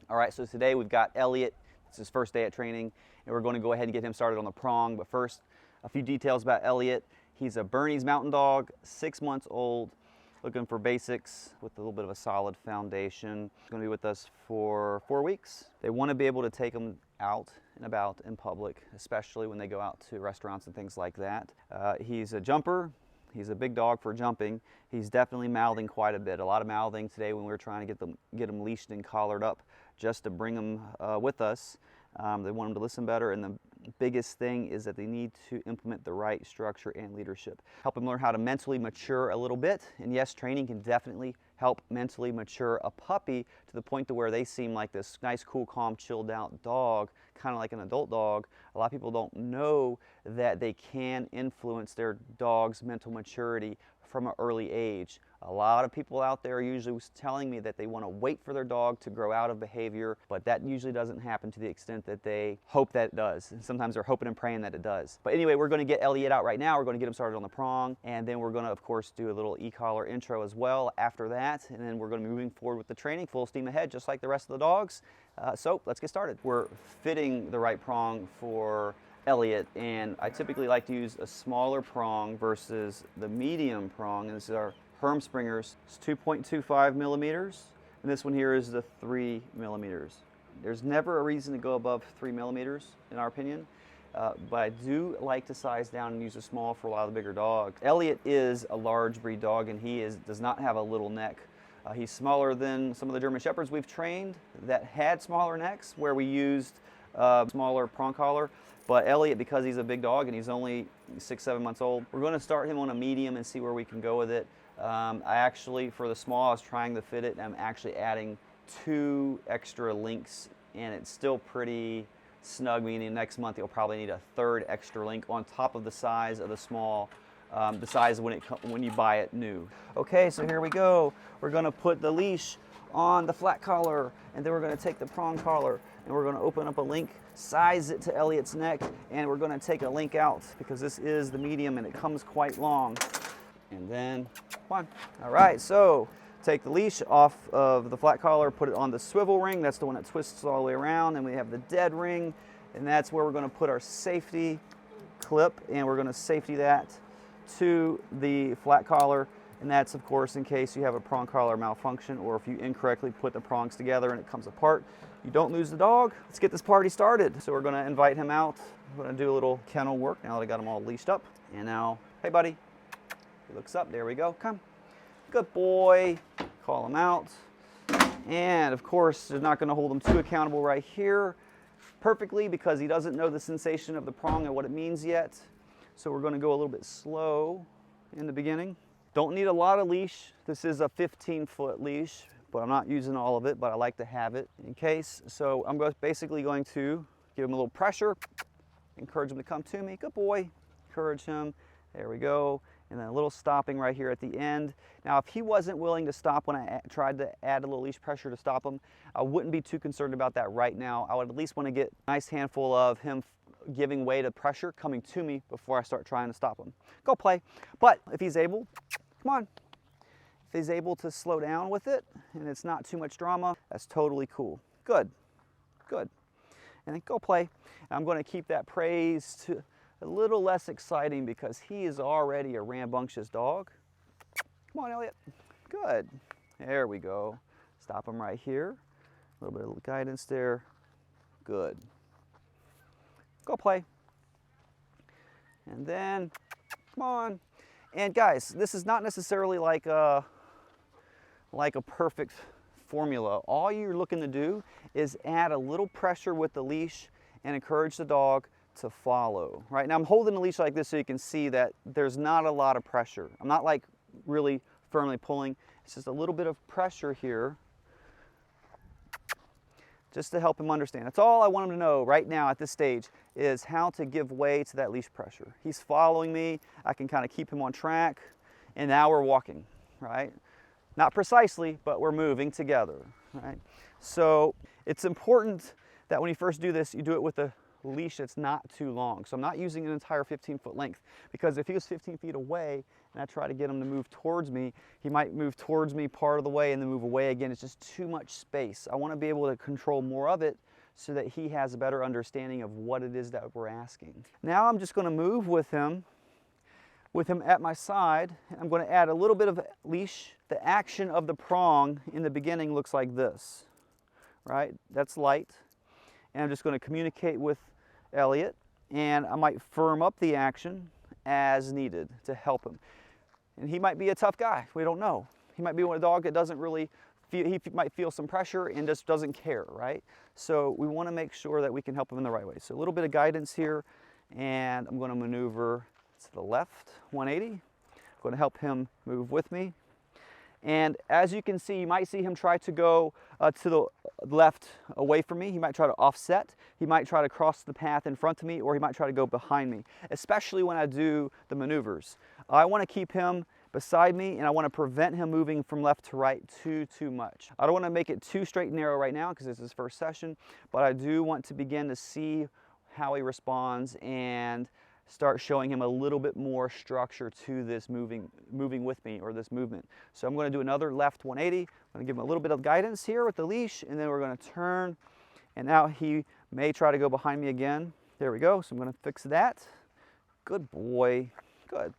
All right, so today we've got Elliot. It's his first day at training, and we're going to go ahead and get him started on the prong. But first, a few details about Elliot. He's a Bernese Mountain Dog, 6 months old, looking for basics with a little bit of a solid foundation. He's going to be with us for 4 weeks. They want to be able to take him out and about in public, especially when they go out to restaurants and things like that. He's a jumper. He's a big dog for jumping. He's definitely mouthing quite a bit. A lot of mouthing today when we were trying to get him leashed and collared up just to bring him with us. They want him to listen better, and the biggest thing is that they need to implement the right structure and leadership. Help him learn how to mentally mature a little bit. And yes, training can definitely help mentally mature a puppy to the point to where they seem like this nice, cool, calm, chilled out dog, kind of like an adult dog. A lot of people don't know that they can influence their dog's mental maturity from an early age. A lot of people out there are usually telling me that they want to wait for their dog to grow out of behavior, but that usually doesn't happen to the extent that they hope that it does. And sometimes they're hoping and praying that it does. But anyway, we're going to get Elliot out right now. We're going to get him started on the prong, and then we're going to, of course, do a little e-collar intro as well after that, and then we're going to be moving forward with the training, full steam ahead, just like the rest of the dogs. So let's get started. We're fitting the right prong for Elliot, and I typically like to use a smaller prong versus the medium prong, and this is our Hermspringer's. It's 2.25 millimeters, and this one here is the 3 millimeters. There's never a reason to go above 3 millimeters, in our opinion, but I do like to size down and use a small for a lot of the bigger dogs. Elliot is a large breed dog, and he does not have a little neck. He's smaller than some of the German Shepherds we've trained that had smaller necks, where we used smaller prong collar. But Elliot, because he's a big dog and he's only 6-7 months old, we're going to start him on a medium and see where we can go with it. I actually, for the small, I was trying to fit it, and I'm actually adding 2 extra links, and it's still pretty snug, meaning next month you'll probably need a 3rd extra link on top of the size of the small, the size when you buy it new. Okay, so here we go. We're going to put the leash on the flat collar, and then we're going to take the prong collar, and we're going to open up a link, size it to Elliot's neck, and we're going to take a link out because this is the medium and it comes quite long. And then, come on. All right, so take the leash off of the flat collar, put it on the swivel ring. That's the one that twists all the way around. And we have the dead ring, and that's where we're going to put our safety clip, and we're going to safety that to the flat collar. And that's, of course, in case you have a prong collar malfunction, or if you incorrectly put the prongs together and it comes apart. You don't lose the dog. Let's get this party started. So we're going to invite him out. We're going to do a little kennel work now that I got him all leashed up. And now, hey, buddy. He looks up. There we go. Come. Good boy. Call him out. And, of course, they're not going to hold him too accountable right here perfectly because he doesn't know the sensation of the prong and what it means yet. So we're going to go a little bit slow in the beginning. Don't need a lot of leash. This is a 15-foot leash, but I'm not using all of it, but I like to have it in case. So I'm basically going to give him a little pressure, encourage him to come to me. Good boy. Encourage him. There we go. And then a little stopping right here at the end. Now, if he wasn't willing to stop when I tried to add a little leash pressure to stop him, I wouldn't be too concerned about that right now. I would at least want to get a nice handful of him giving way to pressure coming to me before I start trying to stop him. Go play. But if he's able, come on. If he's able to slow down with it and it's not too much drama, that's totally cool. Good. Good. And then go play. And I'm going to keep that praise to a little less exciting because he is already a rambunctious dog. Come on, Elliot. Good. There we go. Stop him right here. A little bit of guidance there. Good. Go play. And then, come on. And guys, this is not necessarily like a perfect formula. All you're looking to do is add a little pressure with the leash and encourage the dog to follow. Right now I'm holding the leash like this so you can see that there's not a lot of pressure. I'm not like really firmly pulling. It's just a little bit of pressure here just to help him understand. That's all I want him to know right now at this stage is how to give way to that leash pressure. He's following me. I can kind of keep him on track, and now we're walking, right? Not precisely, but we're moving together, right? So it's important that when you first do this, you do it with a leash that's not too long. So I'm not using an entire 15-foot length because if he was 15 feet away and I try to get him to move towards me, he might move towards me part of the way and then move away again. It's just too much space. I want to be able to control more of it so that he has a better understanding of what it is that we're asking. Now I'm just going to move with him at my side. I'm going to add a little bit of leash. The action of the prong in the beginning looks like this, right? That's light. And I'm just going to communicate with Elliot, and I might firm up the action as needed to help him. And he might be a tough guy. We don't know. He might be a dog that doesn't really feel, he might feel some pressure and just doesn't care, right? So we want to make sure that we can help him in the right way. So a little bit of guidance here, and I'm going to maneuver to the left, 180. I'm going to help him move with me. And as you can see, you might see him try to go to the left away from me. He might try to offset. He might try to cross the path in front of me, or he might try to go behind me, especially when I do the maneuvers. I want to keep him beside me, and I want to prevent him moving from left to right too much. I don't want to make it too straight and narrow right now because it's his first session, but I do want to begin to see how he responds and start showing him a little bit more structure to this moving with me, or this movement. So I'm going to do another left 180. I'm going to give him a little bit of guidance here with the leash, and then we're going to turn, and now he may try to go behind me again. There we go. So I'm going to fix that. Good boy. Good.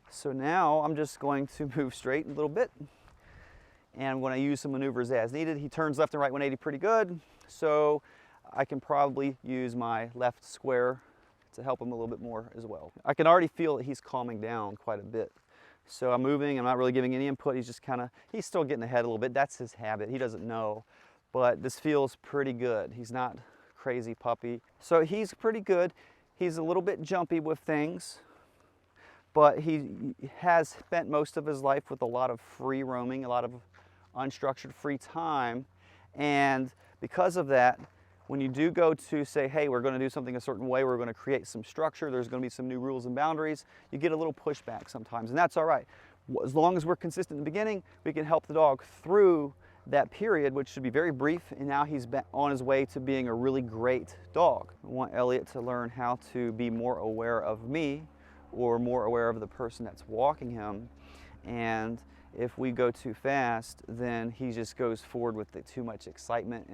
So now I'm just going to move straight a little bit, and I'm going to use some maneuvers as needed. He turns left and right 180 pretty good, so I can probably use my left square to help him a little bit more as well. I can already feel that he's calming down quite a bit. So I'm moving, I'm not really giving any input. He's just he's still getting ahead a little bit. That's his habit, he doesn't know. But this feels pretty good. He's not crazy puppy. So he's pretty good. He's a little bit jumpy with things, but he has spent most of his life with a lot of free roaming, a lot of unstructured free time. And because of that, when you do go to say, hey, we're going to do something a certain way, we're going to create some structure, there's going to be some new rules and boundaries, you get a little pushback sometimes, and that's all right. As long as we're consistent in the beginning, we can help the dog through that period, which should be very brief, and now he's on his way to being a really great dog. I want Elliot to learn how to be more aware of me, or more aware of the person that's walking him, and if we go too fast, then he just goes forward with too much excitement,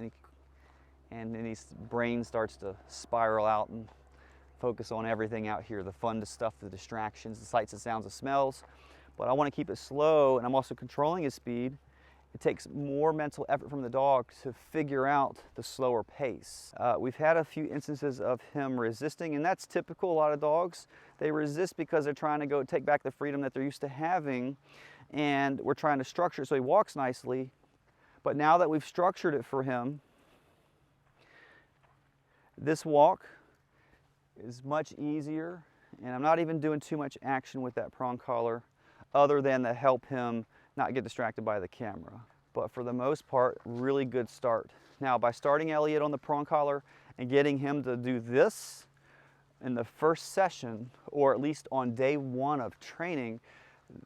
and then his brain starts to spiral out and focus on everything out here, the fun stuff, the distractions, the sights and sounds, the smells. But I want to keep it slow, and I'm also controlling his speed. It takes more mental effort from the dog to figure out the slower pace. We've had a few instances of him resisting, and that's typical. A lot of dogs, they resist because they're trying to go take back the freedom that they're used to having, and we're trying to structure it so he walks nicely. But now that we've structured it for him, this walk is much easier, and I'm not even doing too much action with that prong collar other than to help him not get distracted by the camera. But for the most part, really good start. Now, by starting Elliot on the prong collar and getting him to do this in the first session, or at least on day one of training,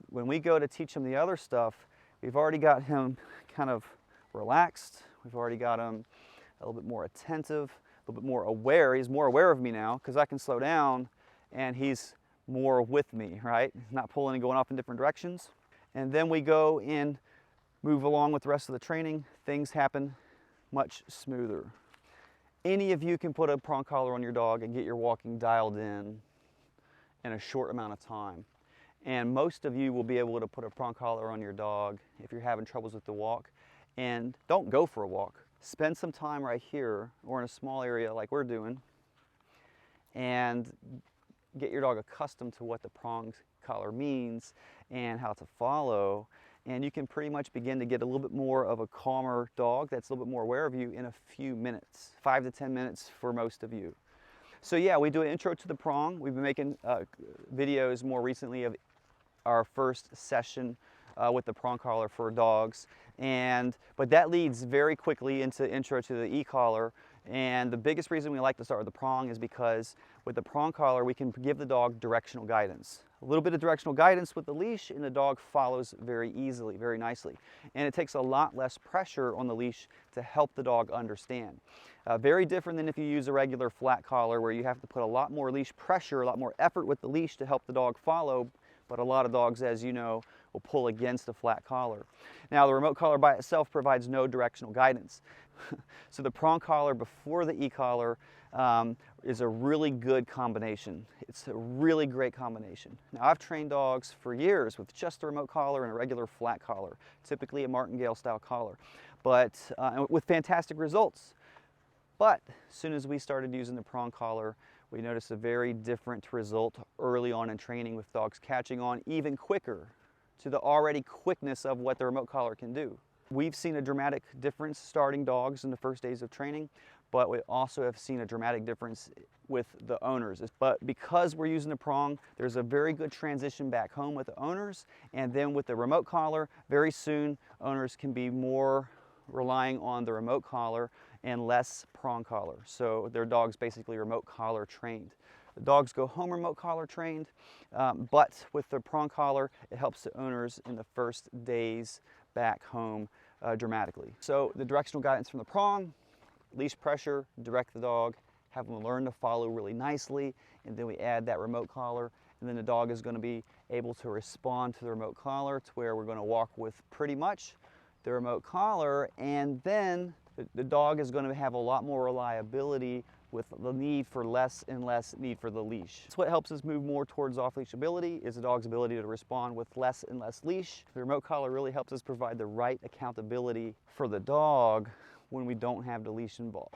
when we go to teach him the other stuff, we've already got him kind of relaxed. We've already got him a little bit more attentive, a little bit more aware. He's more aware of me now because I can slow down, and he's more with me, right? He's not pulling and going off in different directions. And then we go and move along with the rest of the training. Things happen much smoother. Any of you can put a prong collar on your dog and get your walking dialed in a short amount of time. And most of you will be able to put a prong collar on your dog if you're having troubles with the walk. And don't go for a walk. Spend some time right here or in a small area like we're doing, and get your dog accustomed to what the prong collar means and how to follow. And you can pretty much begin to get a little bit more of a calmer dog that's a little bit more aware of you in a few minutes, 5 to 10 minutes for most of you. So yeah, we do an intro to the prong. We've been making videos more recently of our first session with the prong collar for dogs, but that leads very quickly into intro to the e-collar. And the biggest reason we like to start with the prong is because with the prong collar we can give the dog directional guidance. A little bit of directional guidance with the leash, and the dog follows very easily, very nicely. And it takes a lot less pressure on the leash to help the dog understand. Very different than if you use a regular flat collar where you have to put a lot more leash pressure, a lot more effort with the leash to help the dog follow, but a lot of dogs, as you know, will pull against a flat collar. Now, the remote collar by itself provides no directional guidance. So the prong collar before the e-collar is a really good combination. It's a really great combination. Now, I've trained dogs for years with just a remote collar and a regular flat collar, typically a martingale style collar, but with fantastic results. But as soon as we started using the prong collar, we noticed a very different result early on in training, with dogs catching on even quicker to the already quickness of what the remote collar can do. We've seen a dramatic difference starting dogs in the first days of training, but we also have seen a dramatic difference with the owners. But because we're using the prong, there's a very good transition back home with the owners, and then with the remote collar, very soon owners can be more relying on the remote collar and less prong collar. So their dog's basically remote collar trained. The dogs go home remote collar trained, but with the prong collar, it helps the owners in the first days back home dramatically. So the directional guidance from the prong: leash pressure, direct the dog, have them learn to follow really nicely, and then we add that remote collar, and then the dog is going to be able to respond to the remote collar to where we're going to walk with pretty much the remote collar, and then the dog is going to have a lot more reliability with the need for less and less need for the leash. It's what helps us move more towards off-leash ability, is the dog's ability to respond with less and less leash. The remote collar really helps us provide the right accountability for the dog when we don't have the leash involved.